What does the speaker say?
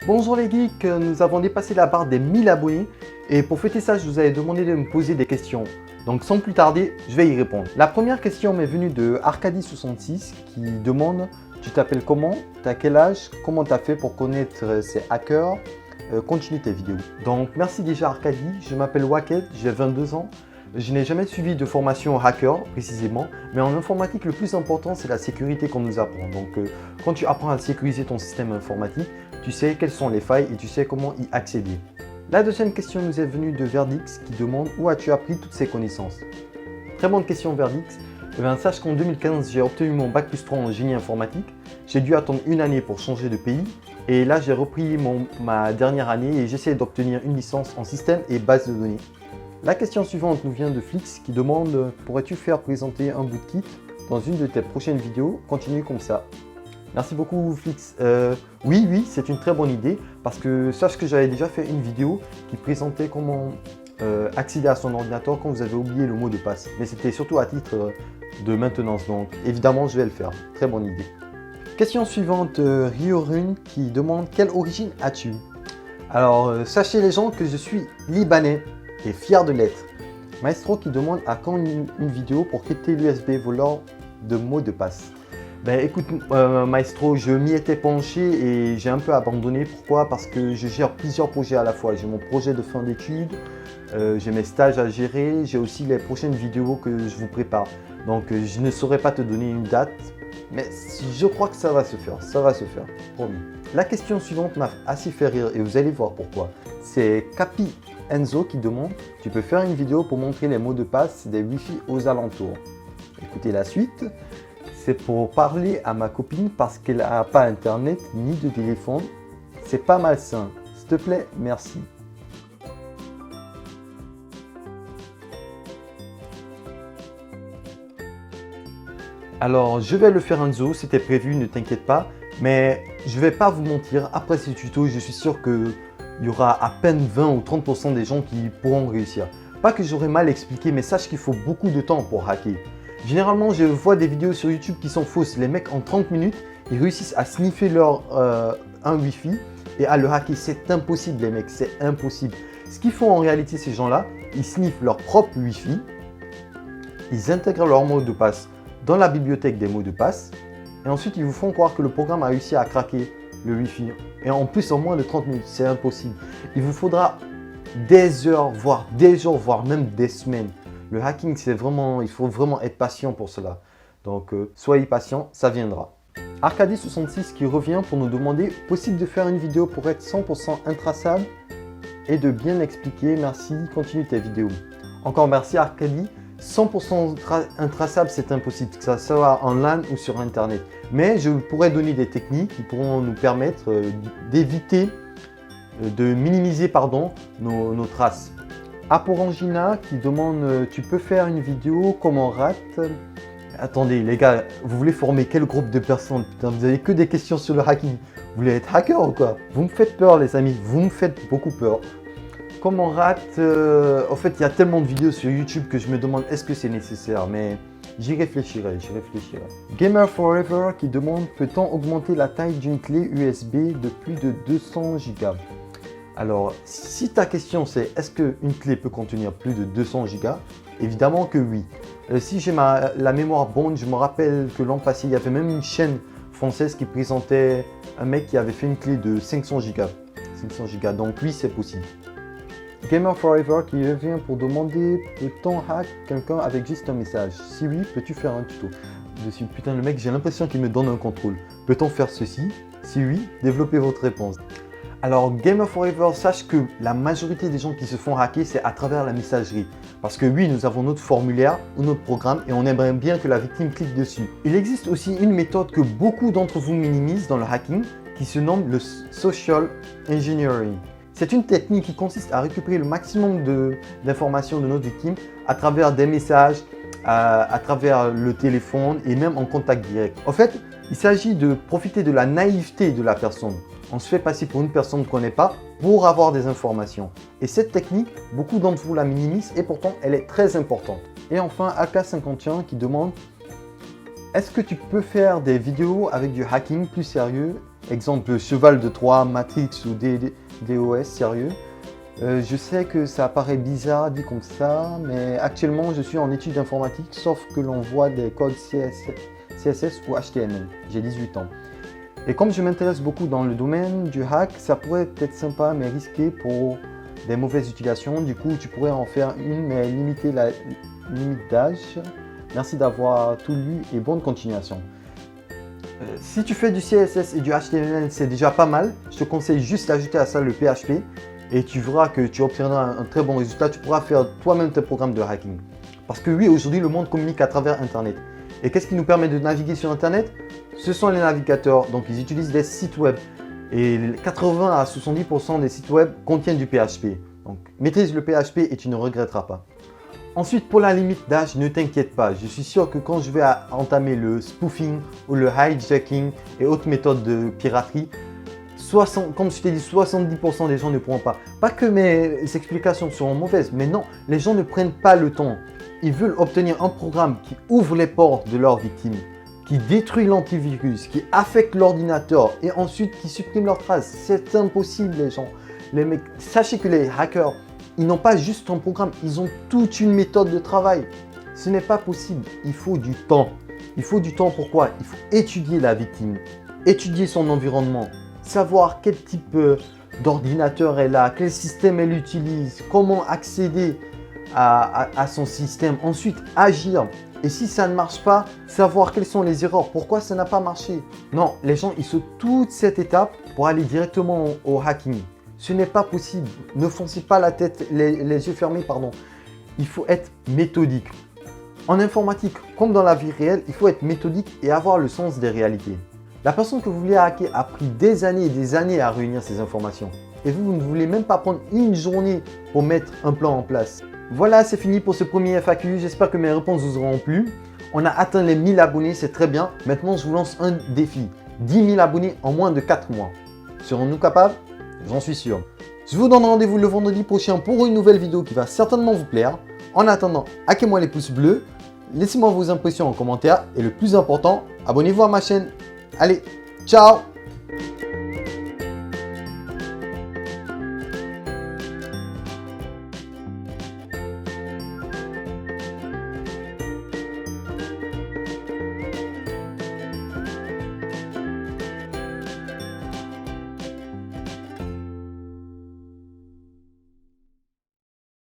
Bonjour les geeks, nous avons dépassé la barre des 1000 abonnés et pour fêter ça, je vous avais demandé de me poser des questions. Donc sans plus tarder, je vais y répondre. La première question m'est venue de Arcadie66 qui demande « Tu t'appelles comment? T'as quel âge? Comment t'as fait pour connaître ces hackers? Continue tes vidéos. » Donc merci déjà Arcadie, je m'appelle Wacket, j'ai 22 ans. Je n'ai jamais suivi de formation hacker précisément, mais en informatique, le plus important, c'est la sécurité qu'on nous apprend. Donc, quand tu apprends à sécuriser ton système informatique, tu sais quelles sont les failles et tu sais comment y accéder. La deuxième question nous est venue de Verdix qui demande « Où as-tu appris toutes ces connaissances ?» Très bonne question Verdix. Eh bien, sache qu'en 2015, j'ai obtenu mon bac plus 3 en génie informatique. J'ai dû attendre une année pour changer de pays. Et là, j'ai repris ma dernière année et j'essaie d'obtenir une licence en système et base de données. La question suivante nous vient de Flix qui demande « Pourrais-tu faire présenter un bootkit dans une de tes prochaines vidéos? Continue comme ça. » Merci beaucoup Flix. Oui, c'est une très bonne idée parce que sache que j'avais déjà fait une vidéo qui présentait comment accéder à son ordinateur quand vous avez oublié le mot de passe. Mais c'était surtout à titre de maintenance, donc évidemment je vais le faire. Très bonne idée. Question suivante, Riorun qui demande « Quelle origine as-tu » Alors, sachez les gens que je suis libanais et fier de l'être. Maestro qui demande à quand une vidéo pour quitter l'USB voleur de mots de passe. Ben écoute Maestro, je m'y étais penché et j'ai un peu abandonné. Pourquoi? Parce que je gère plusieurs projets à la fois. J'ai mon projet de fin d'études, j'ai mes stages à gérer, j'ai aussi les prochaines vidéos que je vous prépare. Donc je ne saurais pas te donner une date, mais je crois que ça va se faire, promis. La question suivante m'a assez fait rire et vous allez voir pourquoi. C'est Capi Enzo qui demande « Tu peux faire une vidéo pour montrer les mots de passe des Wi-Fi aux alentours ?» Écoutez la suite. C'est pour parler à ma copine parce qu'elle n'a pas internet ni de téléphone. C'est pas malsain. S'il te plaît, merci. Alors, je vais le faire Enzo, c'était prévu, ne t'inquiète pas. Mais je vais pas vous mentir, après ce tuto, je suis sûr qu'il y aura à peine 20 ou 30% des gens qui pourront réussir. Pas que j'aurais mal expliqué, mais sache qu'il faut beaucoup de temps pour hacker. Généralement, je vois des vidéos sur YouTube qui sont fausses. Les mecs, en 30 minutes, ils réussissent à sniffer un Wi-Fi et à le hacker. C'est impossible, les mecs, c'est impossible. Ce qu'ils font en réalité, ces gens-là, ils sniffent leur propre Wi-Fi, ils intègrent leur mot de passe dans la bibliothèque des mots de passe et ensuite, ils vous font croire que le programme a réussi à craquer le Wi-Fi. Et en plus, en moins de 30 minutes, c'est impossible. Il vous faudra des heures, voire des jours, voire même des semaines. Le hacking, c'est vraiment, il faut vraiment être patient pour cela. Donc, soyez patient, ça viendra. Arcadie66 qui revient pour nous demander « Possible de faire une vidéo pour être 100% intraçable et de bien expliquer. Merci, continue tes vidéos. » Encore merci Arcadie. 100% intraçable, c'est impossible, que ça soit en LAN ou sur Internet. Mais je pourrais donner des techniques qui pourront nous permettre d'éviter, de minimiser nos traces. Aporangina qui demande « Tu peux faire une vidéo comme on rate ?» Attendez les gars, vous voulez former quel groupe de personnes? Putain, vous avez que des questions sur le hacking. Vous voulez être hacker ou quoi? Vous me faites peur les amis, vous me faites beaucoup peur. Comme on rate, en fait il y a tellement de vidéos sur YouTube que je me demande est-ce que c'est nécessaire, mais j'y réfléchirai. Gamer Forever qui demande « Peut-on augmenter la taille d'une clé USB de plus de 200 Go ?» Alors, si ta question c'est est-ce qu'une clé peut contenir plus de 200 Go? Évidemment que oui. Si j'ai la mémoire bonne, je me rappelle que l'an passé, il y avait même une chaîne française qui présentait un mec qui avait fait une clé de 500 Go. Donc oui, c'est possible. Gamer Forever qui revient pour demander « Peut-on hack quelqu'un avec juste un message? Si oui, peux-tu faire un tuto ?» Je suis putain le mec, j'ai l'impression qu'il me donne un contrôle. Peut-on faire ceci? Si oui, développez votre réponse. Alors Gamer Forever, sache que la majorité des gens qui se font hacker, c'est à travers la messagerie. Parce que oui, nous avons notre formulaire ou notre programme et on aimerait bien que la victime clique dessus. Il existe aussi une méthode que beaucoup d'entre vous minimisent dans le hacking qui se nomme le social engineering. C'est une technique qui consiste à récupérer le maximum d'informations de notre victime à travers des messages, à travers le téléphone et même en contact direct. En fait, il s'agit de profiter de la naïveté de la personne. On se fait passer pour une personne qu'on ne connaît pas pour avoir des informations. Et cette technique, beaucoup d'entre vous la minimisent et pourtant elle est très importante. Et enfin, AK51 qui demande « Est-ce que tu peux faire des vidéos avec du hacking plus sérieux exemple Cheval de Troie, Matrix ou DOS, sérieux. Je sais que ça paraît bizarre dit comme ça, mais actuellement je suis en études informatiques, sauf que l'on voit des codes CSS ou HTML. J'ai 18 ans. Et comme je m'intéresse beaucoup dans le domaine du hack, ça pourrait être sympa mais risqué pour des mauvaises utilisations. Du coup, tu pourrais en faire une, mais limiter la limite d'âge. Merci d'avoir tout lu et bonne continuation. Si tu fais du CSS et du HTML, c'est déjà pas mal. Je te conseille juste d'ajouter à ça le PHP et tu verras que tu obtiendras un très bon résultat. Tu pourras faire toi-même tes programmes de hacking. Parce que oui, aujourd'hui, le monde communique à travers Internet. Et qu'est-ce qui nous permet de naviguer sur Internet? Ce sont les navigateurs. Donc, ils utilisent des sites web. Et 80 à 70% des sites web contiennent du PHP. Donc, maîtrise le PHP et tu ne regretteras pas. Ensuite, pour la limite d'âge, ne t'inquiète pas. Je suis sûr que quand je vais entamer le spoofing ou le hijacking et autres méthodes de piraterie, comme je t'ai dit, 70% des gens ne pourront pas. Pas que mes explications seront mauvaises, mais non, les gens ne prennent pas le temps. Ils veulent obtenir un programme qui ouvre les portes de leurs victimes, qui détruit l'antivirus, qui affecte l'ordinateur et ensuite qui supprime leurs traces. C'est impossible les gens. Les mecs, sachez que les hackers, ils n'ont pas juste un programme, ils ont toute une méthode de travail. Ce n'est pas possible, il faut du temps. Il faut du temps pourquoi? Il faut étudier la victime, étudier son environnement, savoir quel type d'ordinateur elle a, quel système elle utilise, comment accéder à son système, ensuite agir. Et si ça ne marche pas, savoir quelles sont les erreurs, pourquoi ça n'a pas marché. Non, les gens, ils sautent toute cette étape pour aller directement au hacking. Ce n'est pas possible. Ne foncez pas la tête, les yeux fermés, pardon. Il faut être méthodique. En informatique, comme dans la vie réelle, il faut être méthodique et avoir le sens des réalités. La personne que vous voulez hacker a pris des années et des années à réunir ces informations. Et vous ne voulez même pas prendre une journée pour mettre un plan en place. Voilà, c'est fini pour ce premier FAQ. J'espère que mes réponses vous auront plu. On a atteint les 1000 abonnés, c'est très bien. Maintenant, je vous lance un défi. 10 000 abonnés en moins de 4 mois. Serons-nous capables? J'en suis sûr. Je vous donne rendez-vous le vendredi prochain pour une nouvelle vidéo qui va certainement vous plaire. En attendant, hackez-moi les pouces bleus, laissez-moi vos impressions en commentaire et le plus important, abonnez-vous à ma chaîne. Allez, ciao!